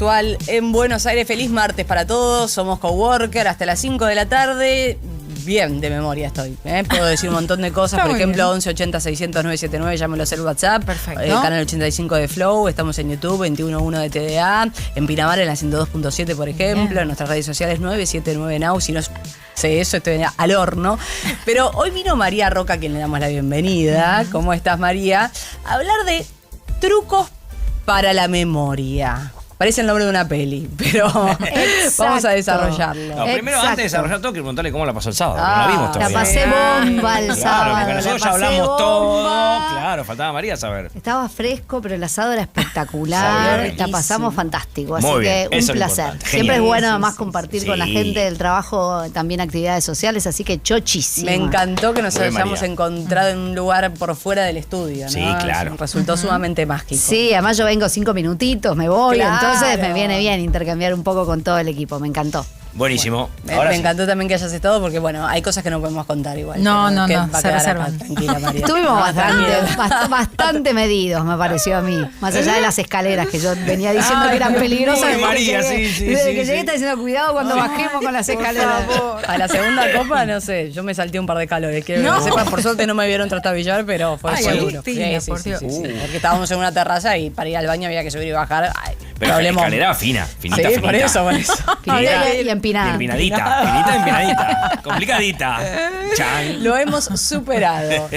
actual en Buenos Aires. Feliz martes para todos. Somos Coworker hasta las 5 de la tarde. Bien de memoria estoy. Puedo decir un montón de cosas. Por ejemplo, 1180-600-979, ya me lo sé el WhatsApp. Perfecto. Canal 85 de Flow. Estamos en YouTube, 21.1 de TDA. En Pinamar, en la 102.7, por ejemplo. Bien. En nuestras redes sociales 979 Now. Si no sé eso, estoy al horno. Pero hoy vino María Roca, a quien le damos la bienvenida. ¿Cómo estás, María? A hablar de trucos para la memoria. Parece el nombre de una peli, pero vamos a desarrollarlo. No, primero, antes de desarrollar todo, quiero preguntarle cómo la pasó el sábado. porque no la vimos todavía. La pasé bomba el Claro, sábado. porque nosotros ya la pasé hablamos todo. bomba. Claro, faltaba María saber. Estaba fresco, pero el asado era Sabía espectacular. La riquísimo. pasamos fantástico. Así Muy bien, que eso un es lo placer. importante. Siempre Genial. es bueno Sí, además sí, compartir sí. con la gente del trabajo, también actividades sociales, así que chochísimo. Me encantó que nos Muy bien, hayamos María. encontrado en un lugar por fuera del estudio, ¿no? Sí, claro. Resultó sumamente mágico. Sí, además yo vengo 5 minutitos, me voy, Claro. entonces me viene bien intercambiar un poco con todo el equipo, me encantó. Buenísimo. Me Ahora sí. encantó también que hayas estado porque, bueno, hay cosas que no podemos contar igual. No, pero no, que no, va a se quedar acá. reservan. Tranquila, María. Estuvimos No, bastante, tranquila. bastante medidos, me pareció a mí. Más allá de las escaleras que yo venía diciendo que eran peligrosas. Uy, desde que María, llegué. sí, Desde sí, que sí. llegué está diciendo cuidado cuando bajemos con las escaleras. A la segunda copa, no sé, yo me salté un par de calores. Quiero que lo sepas, por suerte no me vieron trastabillar, pero fue Ay, seguro. Agustina, por Dios. Porque estábamos en una terraza y para ir al baño había que subir y bajar. Ay, Pero la problemón. escalera fina, finita, Sí, finita. por eso. Finita y empinada. Empinadita. Complicadita. Chan. Lo hemos superado.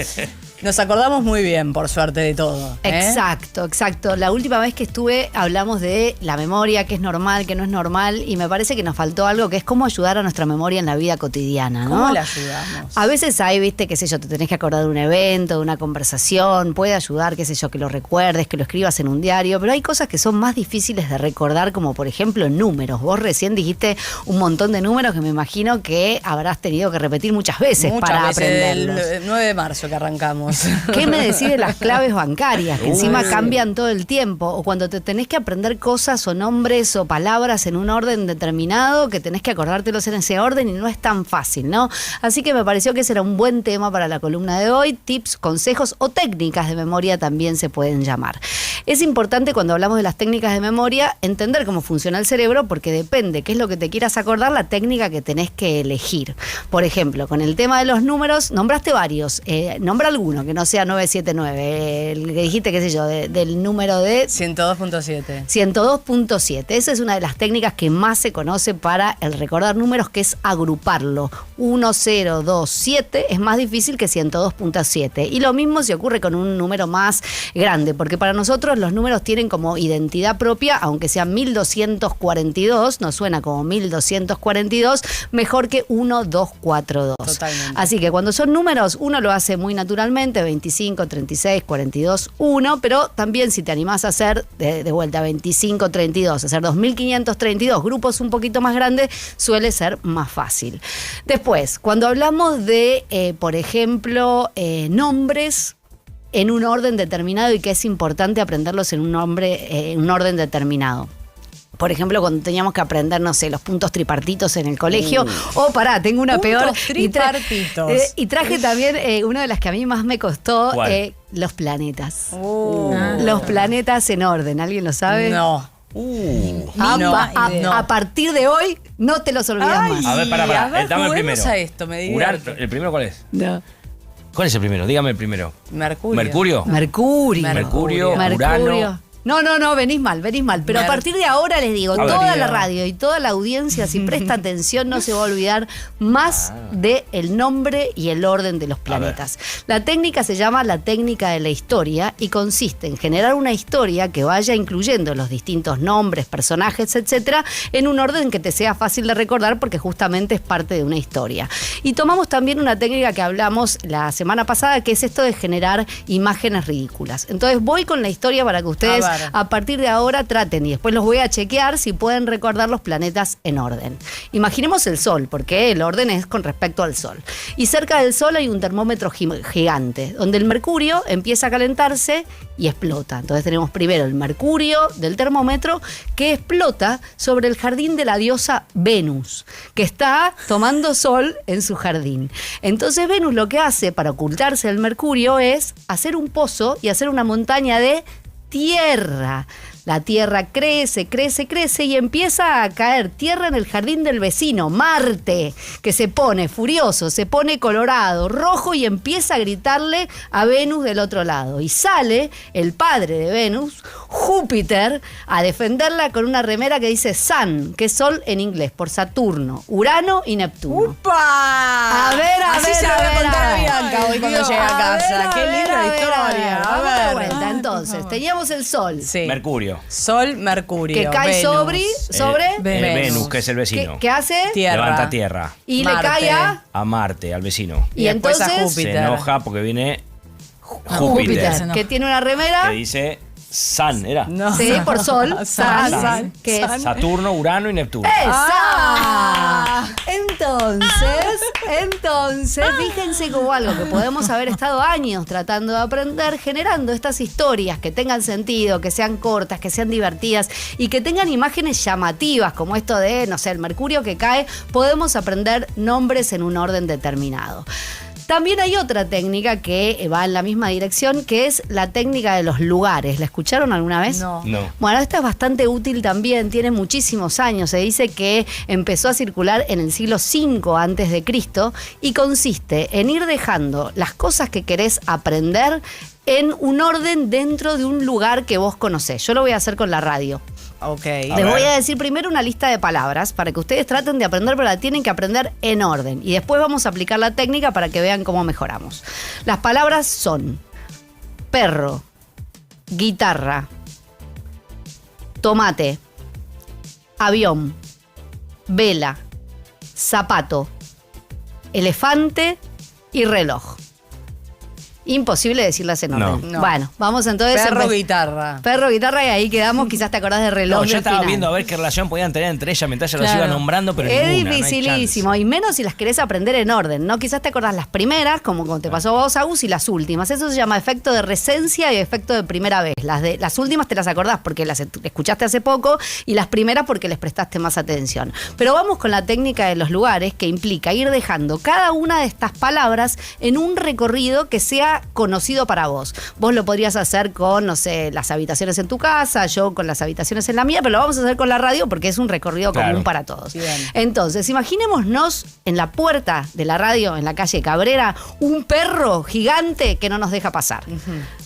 Nos acordamos muy bien, por suerte, de todo. Exacto. La última vez que estuve hablamos de la memoria, que es normal, que no es normal, y me parece que nos faltó algo que es cómo ayudar a nuestra memoria en la vida cotidiana, ¿no? ¿Cómo la ayudamos? A veces hay, viste, qué sé yo, te tenés que acordar de un evento, de una conversación, puede ayudar, qué sé yo, que lo recuerdes, que lo escribas en un diario, pero hay cosas que son más difíciles de recordar, como por ejemplo números. Vos recién dijiste un montón de números que me imagino que habrás tenido que repetir muchas veces para aprenderlos. El 9 de marzo que arrancamos. ¿Qué me decís de las claves bancarias? Que encima cambian todo el tiempo. O cuando te tenés que aprender cosas o nombres o palabras en un orden determinado, que tenés que acordártelos en ese orden y no es tan fácil, ¿no? Así que me pareció que ese era un buen tema para la columna de hoy. Tips, consejos o técnicas de memoria también se pueden llamar. Es importante cuando hablamos de las técnicas de memoria entender cómo funciona el cerebro, porque depende qué es lo que te quieras acordar, la técnica que tenés que elegir. Por ejemplo, con el tema de los números, nombraste varios. Nombra alguno que no sea 979, el que dijiste, qué sé yo, del número de 102.7. 102.7. Esa es una de las técnicas que más se conoce para el recordar números, que es agruparlo. 1027 es más difícil que 102.7. Y lo mismo se ocurre con un número más grande, porque para nosotros los números tienen como identidad propia, aunque sea 1242, nos suena como 1242, mejor que 1242. Totalmente. Así que cuando son números, uno lo hace muy naturalmente, 25, 36, 42, 1, pero también si te animás a hacer de vuelta 25, 32, hacer 2532, grupos un poquito más grandes, suele ser más fácil. Después, cuando hablamos de, por ejemplo, nombres en un orden determinado, y que es importante aprenderlos en un orden determinado. Por ejemplo, cuando teníamos que aprender, no sé, los puntos tripartitos en el colegio. Tengo una peor. Puntos tripartitos. Y traje también una de las que a mí más me costó, ¿Cuál? los planetas. Los planetas en orden, ¿alguien lo sabe? No. A partir de hoy, no te los olvidas más. A ver, pará. Dame el juguemos primero. a esto, me divierte. ¿El primero cuál es? No. ¿Cuál es el primero? Dígame el primero. Mercurio. Mercurio, Urano. No, venís mal. Pero a partir de ahora les digo, ver. toda la radio y toda la audiencia, si presta atención, no se va a olvidar más del nombre y el orden de los planetas. La técnica se llama la técnica de la historia y consiste en generar una historia que vaya incluyendo los distintos nombres, personajes, etcétera, en un orden que te sea fácil de recordar, porque justamente es parte de una historia. Y tomamos también una técnica que hablamos la semana pasada, que es esto de generar imágenes ridículas. Entonces voy con la historia para que ustedes a partir de ahora traten, y después los voy a chequear si pueden recordar los planetas en orden. Imaginemos el Sol, porque el orden es con respecto al Sol. Y cerca del Sol hay un termómetro gigante, donde el mercurio empieza a calentarse y explota. Entonces tenemos primero el mercurio del termómetro que explota sobre el jardín de la diosa Venus, que está tomando sol en su jardín. Entonces Venus lo que hace para ocultarse del mercurio es hacer un pozo y hacer una montaña de tierra. La tierra crece, crece, crece y empieza a caer tierra en el jardín del vecino, Marte, que se pone furioso, se pone colorado, rojo y empieza a gritarle a Venus del otro lado. Y sale el padre de Venus, Júpiter, a defenderla con una remera que dice Sun, que es sol en inglés, por Saturno, Urano y Neptuno. ¡Upa! A ver, Así se la voy a contar a Bianca hoy cuando llegue a casa. Qué linda historia. Vamos de vuelta. Entonces, teníamos el sol. Sí. Mercurio. Sol, Mercurio. Que cae Venus. sobre Venus, que es el vecino. ¿Qué hace? Tierra. Levanta tierra. Y Marte. le cae A Marte, al vecino. Y después a entonces Júpiter. Se enoja porque viene Júpiter, Júpiter. que tiene una remera. Que dice Sun, ¿era? No. Sí, por sol. Sun. Que es Saturno, Urano y Neptuno. ¡Esa! Entonces, fíjense como algo que podemos haber estado años tratando de aprender, generando estas historias que tengan sentido, que sean cortas, que sean divertidas y que tengan imágenes llamativas, como esto de, no sé, el mercurio que cae, podemos aprender nombres en un orden determinado. También hay otra técnica que va en la misma dirección, que es la técnica de los lugares. ¿La escucharon alguna vez? No. No. Bueno, esta es bastante útil también, tiene muchísimos años. Se dice que empezó a circular en el siglo V antes de Cristo y consiste en ir dejando las cosas que querés aprender en un orden dentro de un lugar que vos conocés. Yo lo voy a hacer con la radio. Ok. Les voy a decir primero una lista de palabras para que ustedes traten de aprender, pero la tienen que aprender en orden. Y después vamos a aplicar la técnica para que vean cómo mejoramos. Las palabras son perro, guitarra, tomate, avión, vela, zapato, elefante y reloj. Imposible decirlas en orden. No. Bueno, vamos entonces a Perro, guitarra. Perro, guitarra y ahí quedamos. Quizás te acordás de reloj. No, yo del estaba final. viendo a ver qué relación podían tener entre ellas mientras ella las Claro. iba nombrando, pero Es ninguna, dificilísimo, no hay y menos si las querés aprender en orden, ¿no? Quizás te acordás las primeras, como te pasó a vos, Agus, y las últimas. Eso se llama efecto de recencia y efecto de primera vez. Las últimas te las acordás porque las escuchaste hace poco y las primeras porque les prestaste más atención. Pero vamos con la técnica de los lugares, que implica ir dejando cada una de estas palabras en un recorrido que sea conocido para vos. Vos lo podrías hacer con, no sé, las habitaciones en tu casa, yo con las habitaciones en la mía, pero lo vamos a hacer con la radio porque es un recorrido Claro. común para todos. Bien. Entonces, imaginémonos en la puerta de la radio, en la calle Cabrera, un perro gigante que no nos deja pasar.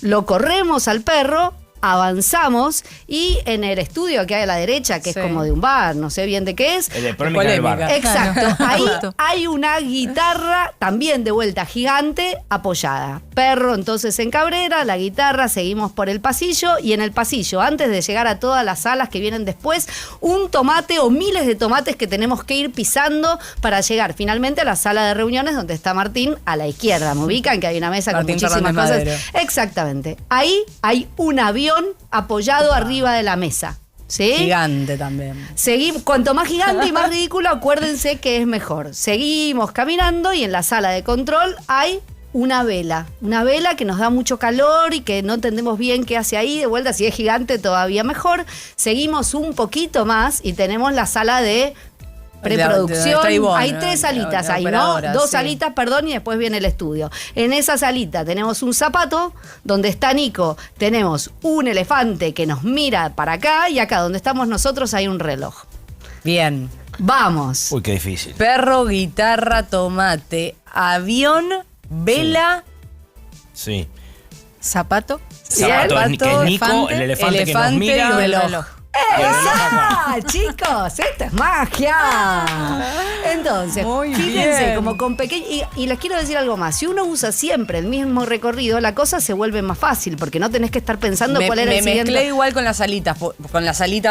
Lo corremos al perro, avanzamos y en el estudio que hay a la derecha, que Sí. es como de un bar, no sé bien de qué es. El de polémica del bar. Polémica. Exacto, ahí Justo. hay una guitarra también de vuelta gigante apoyada. Perro entonces en Cabrera, la guitarra, seguimos por el pasillo y en el pasillo, antes de llegar a todas las salas que vienen después, un tomate o miles de tomates que tenemos que ir pisando para llegar finalmente a la sala de reuniones donde está Martín a la izquierda. ¿Me ubican? Que hay una mesa Martín con muchísimas Fernández cosas. Madero. Exactamente. Ahí hay un avión apoyado arriba de la mesa. ¿Sí? Gigante también. Cuanto más gigante y más ridículo, acuérdense que es mejor. Seguimos caminando y en la sala de control hay una vela que nos da mucho calor y que no entendemos bien qué hace ahí. De vuelta, si es gigante, todavía mejor. Seguimos un poquito más y tenemos la sala de preproducción. Está Ivonne, Hay 3 salitas la ahí, ¿no? operadora, 2 sí. salitas, perdón, y después viene el estudio. En esa salita tenemos un zapato donde está Nico, tenemos un elefante que nos mira para acá y acá donde estamos nosotros hay un reloj. Bien. Vamos. Uy, qué difícil. Perro, guitarra, tomate, avión, vela, Sí. Zapato. Zapato, que es Nico, elefante, el elefante que nos elefante mira. y Y el reloj. ¡Esa! Chicos, esto es magia. Entonces, Muy fíjense, bien. como con pequeño. Y les quiero decir algo más. Si uno usa siempre el mismo recorrido, la cosa se vuelve más fácil, porque no tenés que estar pensando cuál era el siguiente. mezclé igual con las alitas,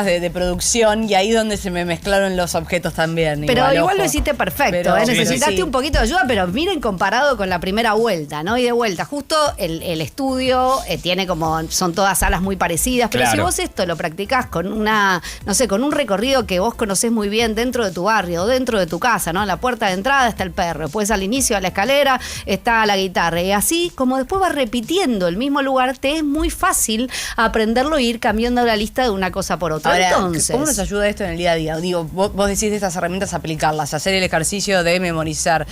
de producción, y ahí donde se me mezclaron los objetos también. Pero igual ojo. lo hiciste perfecto, Pero- ¿eh? Sí, Necesitaste sí, sí. un poquito de ayuda, pero miren comparado con la primera vuelta, ¿no? Y de vuelta, justo el estudio tiene como, son todas salas muy parecidas, pero Claro. si vos esto lo practicás con no sé, con un recorrido que vos conocés muy bien dentro de tu barrio o dentro de tu casa, ¿no? En la puerta de entrada está el perro, después al inicio de la escalera está la guitarra. Y así, como después vas repitiendo el mismo lugar, te es muy fácil aprenderlo e ir cambiando la lista de una cosa por otra. Ahora, Entonces, ¿cómo nos ayuda esto en el día a día? Digo, vos decís de estas herramientas aplicarlas, hacer el ejercicio de memorizar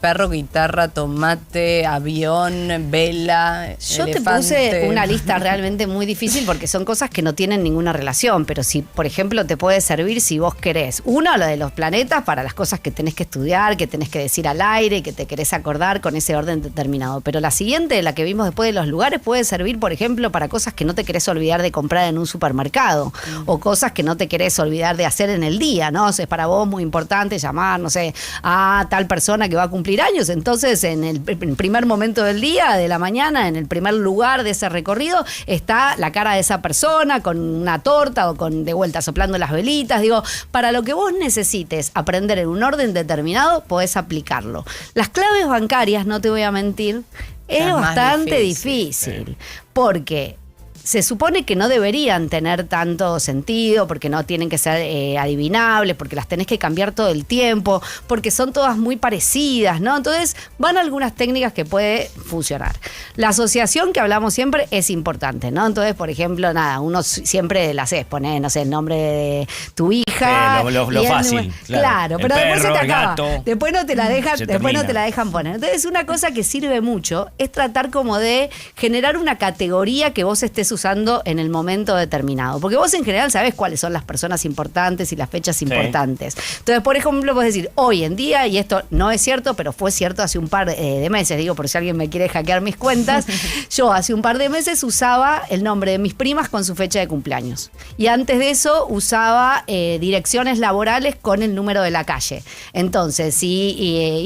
perro, guitarra, tomate, avión, vela, yo elefante. te puse una lista realmente muy difícil porque son cosas que no tienen ninguna relación, pero si, por ejemplo, te puede servir si vos querés. Uno, lo de los planetas para las cosas que tenés que estudiar, que tenés que decir al aire, que te querés acordar con ese orden determinado. Pero la siguiente, la que vimos después de los lugares, puede servir, por ejemplo, para cosas que no te querés olvidar de comprar en un supermercado o cosas que no te querés olvidar de hacer en el día, ¿no? O sea, es para vos muy importante llamar, no sé, a tal persona que va a cumplir años. Entonces, en el primer momento del día, de la mañana, en el primer lugar de ese recorrido, está la cara de esa persona con una torta o con de vuelta soplando las velitas. Digo, para lo que vos necesites aprender en un orden determinado, podés aplicarlo. Las claves bancarias, no te voy a mentir, es bastante difícil porque se supone que no deberían tener tanto sentido, porque no tienen que ser adivinables, porque las tenés que cambiar todo el tiempo, porque son todas muy parecidas, ¿no? Entonces van algunas técnicas que puede funcionar. La asociación que hablamos siempre es importante, ¿no? Entonces, por ejemplo, nada, uno siempre la haces, poner, no sé, el nombre de tu hija. Lo fácil, claro, pero el después perro, se te acaba. gato, Después no te la dejan, se después no termina. te la dejan poner. Entonces, una cosa que sirve mucho es tratar como de generar una categoría que vos estés usando en el momento determinado. Porque vos en general sabés cuáles son las personas importantes y las fechas importantes. Entonces, por ejemplo, vos decir, hoy en día, y esto no es cierto, pero fue cierto hace un par de meses, digo, por si alguien me quiere hackear mis cuentas, yo hace un par de meses usaba el nombre de mis primas con su fecha de cumpleaños. Y antes de eso usaba direcciones laborales con el número de la calle. Entonces, si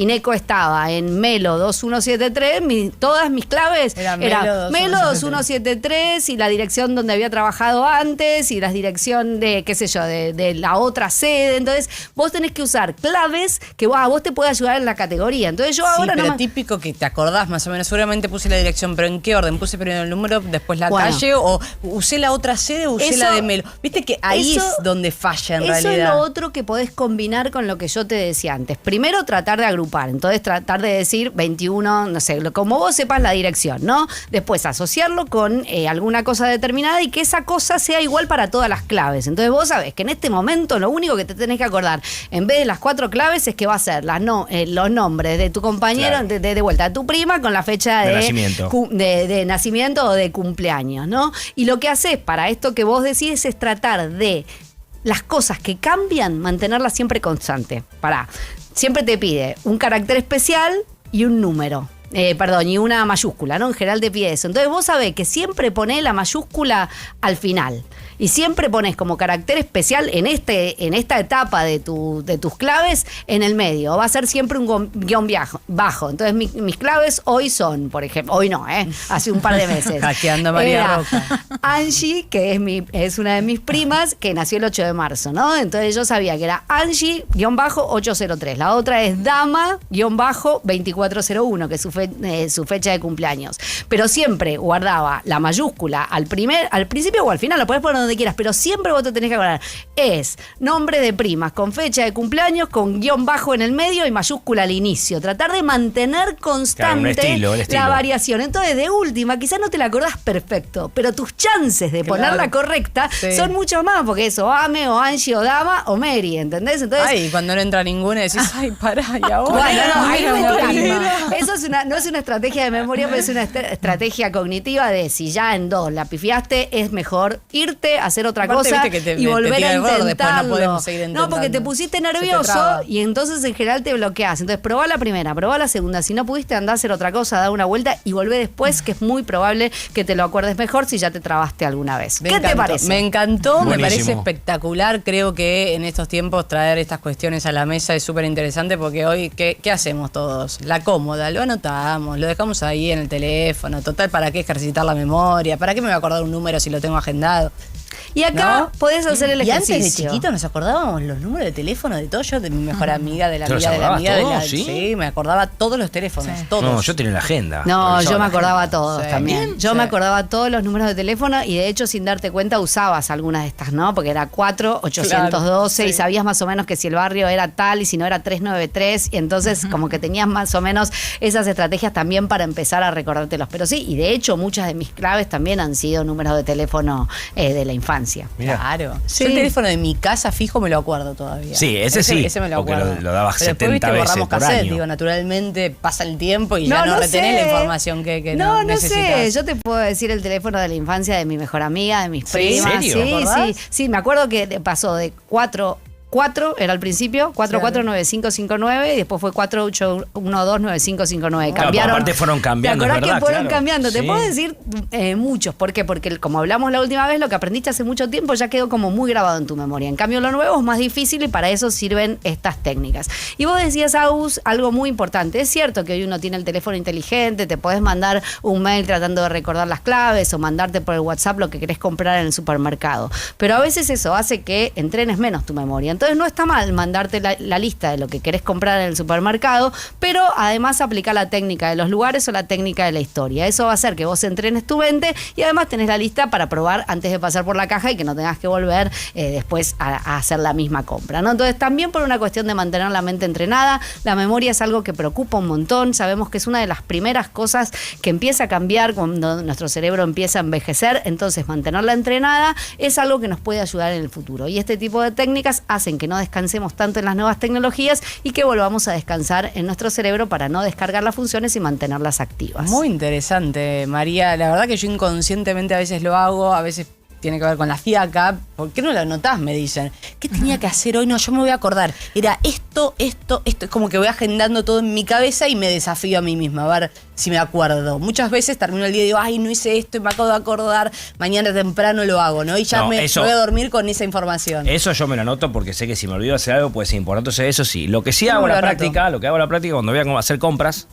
Ineco estaba en Melo 2173, todas mis claves eran Melo 2173 y la dirección donde había trabajado antes y la dirección de, qué sé yo, de la otra sede. Entonces, vos tenés que usar claves que vos te puede ayudar en la categoría. Entonces, yo ahora pero típico que te acordás más o menos. Seguramente puse la dirección, pero ¿en qué orden? ¿Puse primero el número, después la calle? ¿O usé la otra sede o usé la de Melo? Viste que ahí es donde falla en realidad. Eso es lo otro que podés combinar con lo que yo te decía antes. Primero, tratar de agrupar. Entonces, tratar de decir 21, no sé, como vos sepas la dirección, ¿no? Después, asociarlo con alguna cosa determinada y que esa cosa sea igual para todas las claves. Entonces vos sabés que en este momento lo único que te tenés que acordar, en vez de las 4 claves, es que va a ser los nombres de tu compañero, claro, de vuelta, de tu prima con la fecha de nacimiento o de cumpleaños, ¿no? Y lo que haces para esto que vos decís es tratar de las cosas que cambian, mantenerlas siempre constante. Siempre te pide un carácter especial y un número. Y una mayúscula, ¿no? En general te pide eso. Entonces vos sabés que siempre ponés la mayúscula al final. Y siempre ponés como carácter especial en esta etapa de tus claves en el medio. Va a ser siempre un guión bajo. Entonces mis claves hoy son, por ejemplo, hoy no, hace un par de meses. Hackeando a María Roca. Angie, que es una de mis primas, que nació el 8 de marzo, ¿no? Entonces yo sabía que era Angie-803. La otra es Dama-2401, que es su fecha de cumpleaños. Pero siempre guardaba la mayúscula al principio o al final, lo podés poner donde quieras, pero siempre vos te tenés que acordar. Es nombre de primas con fecha de cumpleaños, con guión bajo en el medio y mayúscula al inicio. Tratar de mantener constante el estilo. La variación. Entonces, de última, quizás no te la acordás perfecto, pero tus chances de ponerla correcta son mucho más, porque es o Ame, o Angie, o Dama, o Mary, ¿entendés? Entonces, cuando no entra ninguna decís, pará, y ahora. Eso no es una estrategia de memoria, pero es una estrategia cognitiva de si ya en 2 la pifiaste, es mejor irte, hacer otra cosa y volver a intentarlo. No, porque te pusiste nervioso y entonces en general te bloqueás. Entonces probá la primera, probá la segunda. Si no pudiste, andá a hacer otra cosa, da una vuelta y volvé después, que es muy probable que te lo acuerdes mejor si ya te trabaste alguna vez. ¿Qué te parece? Me encantó, Buenísimo. Me parece espectacular. Creo que en estos tiempos traer estas cuestiones a la mesa es súper interesante porque hoy, ¿qué hacemos todos? La cómoda, lo anotamos, lo dejamos ahí en el teléfono. Total, ¿para qué ejercitar la memoria? ¿Para qué me voy a acordar un número si lo tengo agendado? Y acá ¿no? podés hacer el Y ejercicio. antes de chiquito nos acordábamos los números de teléfono de todo. Yo de mi mejor amiga, de la ¿Te los amiga, de la amiga, de la... acordabas todos, sí? Sí, me acordaba todos los teléfonos, todos. No, yo tenía la agenda. No, Revisaba yo me la acordaba agenda. todos Sí. también. Yo Sí. me acordaba todos los números de teléfono y de hecho sin darte cuenta usabas algunas de estas, ¿no? Porque era 4812 Claro, y sí. sabías más o menos que si el barrio era tal y si no era 393 y entonces como que tenías más o menos esas estrategias también para empezar a recordártelos. Pero sí, y de hecho muchas de mis claves también han sido números de teléfono de la infancia. Mirá. Claro. Sí. Yo el teléfono de mi casa fijo me lo acuerdo todavía. Sí, ese sí, Ese me lo porque acuerdo. lo dabas Pero después, 70 veces borramos por cassette, año. digo, naturalmente pasa el tiempo y ya no retenés sé. la información que no necesitas. sé, yo te puedo decir el teléfono de la infancia de mi mejor amiga, de mis ¿Sí? primas. ¿En serio? ¿Te Sí, acordás? sí, me acuerdo que pasó de 4 era al principio, 449559 y después fue 48129559. Claro, Cambiaron. aparte fueron cambiando, ¿Te acordás es verdad, que fueron claro. cambiando? Te Sí. puedo decir muchos. ¿Por qué? Porque como hablamos la última vez, lo que aprendiste hace mucho tiempo ya quedó como muy grabado en tu memoria. En cambio, lo nuevo es más difícil y para eso sirven estas técnicas. Y vos decías, Agus, algo muy importante. Es cierto que hoy uno tiene el teléfono inteligente, te podés mandar un mail tratando de recordar las claves o mandarte por el WhatsApp lo que querés comprar en el supermercado. Pero a veces eso hace que entrenes menos tu memoria. Entonces no está mal mandarte la lista de lo que querés comprar en el supermercado, pero además aplica la técnica de los lugares o la técnica de la historia. Eso va a hacer que vos entrenes tu mente y además tenés la lista para probar antes de pasar por la caja y que no tengas que volver después a hacer la misma compra, ¿no? Entonces también por una cuestión de mantener la mente entrenada, la memoria es algo que preocupa un montón. Sabemos que es una de las primeras cosas que empieza a cambiar cuando nuestro cerebro empieza a envejecer, entonces mantenerla entrenada es algo que nos puede ayudar en el futuro. Y este tipo de técnicas hacen que no descansemos tanto en las nuevas tecnologías y que volvamos a descansar en nuestro cerebro para no descargar las funciones y mantenerlas activas. Muy interesante, María. La verdad que yo inconscientemente a veces lo hago, a veces tiene que ver con la fiaca. ¿Por qué no lo anotás? Me dicen. ¿Qué tenía que hacer hoy? No, yo me voy a acordar. Era esto. Es como que voy agendando todo en mi cabeza y me desafío a mí misma a ver si me acuerdo. Muchas veces termino el día y digo, ay, no hice esto y me acabo de acordar. Mañana temprano lo hago, ¿no? Y ya No, me eso- voy a dormir con esa información. Eso yo me lo anoto porque sé que si me olvido hacer algo puede ser importante. Entonces, eso sí. Lo que sí hago ¿Cómo en la lo anoto? práctica, lo que hago en la práctica cuando voy a hacer compras,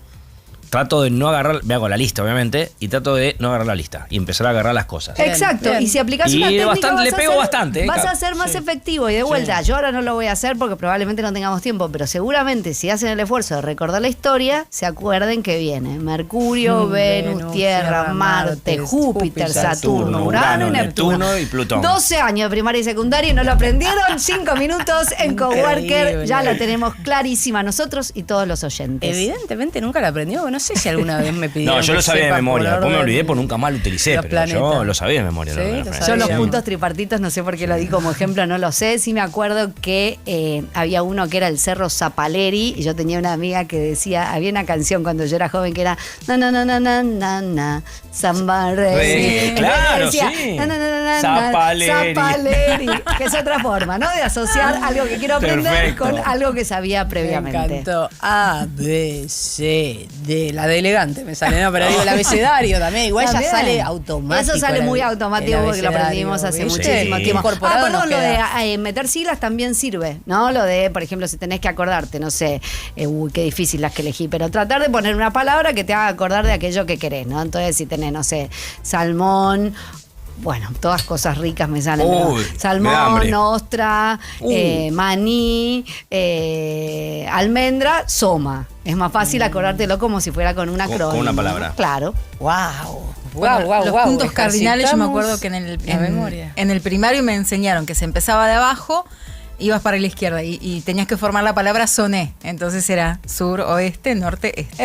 trato de no agarrar, me hago la lista obviamente, y trato de no agarrar la lista y empezar a agarrar las cosas. Bien, Exacto, bien. y si aplicas Y una técnica bastante, le vas a pego ser- bastante, vas a claro. ser más Sí. efectivo. Y de vuelta, yo ahora no lo voy a hacer porque probablemente no tengamos tiempo, pero seguramente si hacen el esfuerzo de recordar la historia, se acuerden que viene Mercurio, Venus, Tierra, Marte, Júpiter, Saturno, Urano y Neptuno. y Plutón. 12 años de primaria y secundaria y no lo aprendieron. 5 minutos en Coworker. Increíble. Ya la tenemos clarísima nosotros y todos los oyentes. Evidentemente nunca la aprendió. No sé si alguna vez me pidieron. No, yo que lo sabía de sepa memoria. por Después me orden olvidé porque nunca más lo utilicé, los pero yo planetas. lo sabía de memoria. Sí, la lo referencia. Yo los Sabía. puntos tripartitos, no sé por qué lo di como ejemplo, no lo sé. Sí me acuerdo que había uno que era el Cerro Zapaleri y yo tenía una amiga que decía, había una canción cuando yo era joven que era na na na na na na na Zambarelli. Sí, claro, Decía, sí. na, na, na, na, na, Zapaleri. Zapaleri, que es otra forma, ¿no? De asociar algo que quiero aprender Perfecto. con algo que sabía Me previamente. encantó. A, B, C, D. La de elegante me sale, no, pero digo el abecedario también. Igual También. ya sale automático. Eso sale el- muy el automático porque lo abecedario, aprendimos hace ¿viste? muchísimo Sí. tiempo. Incorporado Perdón, nos lo de queda. meter siglas también sirve, ¿no? Lo de, por ejemplo, si tenés que acordarte, no sé, uy, qué difícil las que elegí, pero tratar de poner una palabra que te haga acordar de aquello que querés, ¿no? Entonces, si tenés, no sé, salmón. Bueno, todas cosas ricas me salen. pero Uy, me da salmón, hambre. ostra, maní, almendra, soma. Es más fácil acordártelo como si fuera con un acrónimo. con una palabra. Claro. Wow. Bueno, Wow, wow, los wow. puntos cardinales, yo me acuerdo Ejercitamos que la memoria. en el primario me enseñaron que se empezaba de abajo, ibas para la izquierda y tenías que formar la palabra soné. Entonces era sur, oeste, norte, este.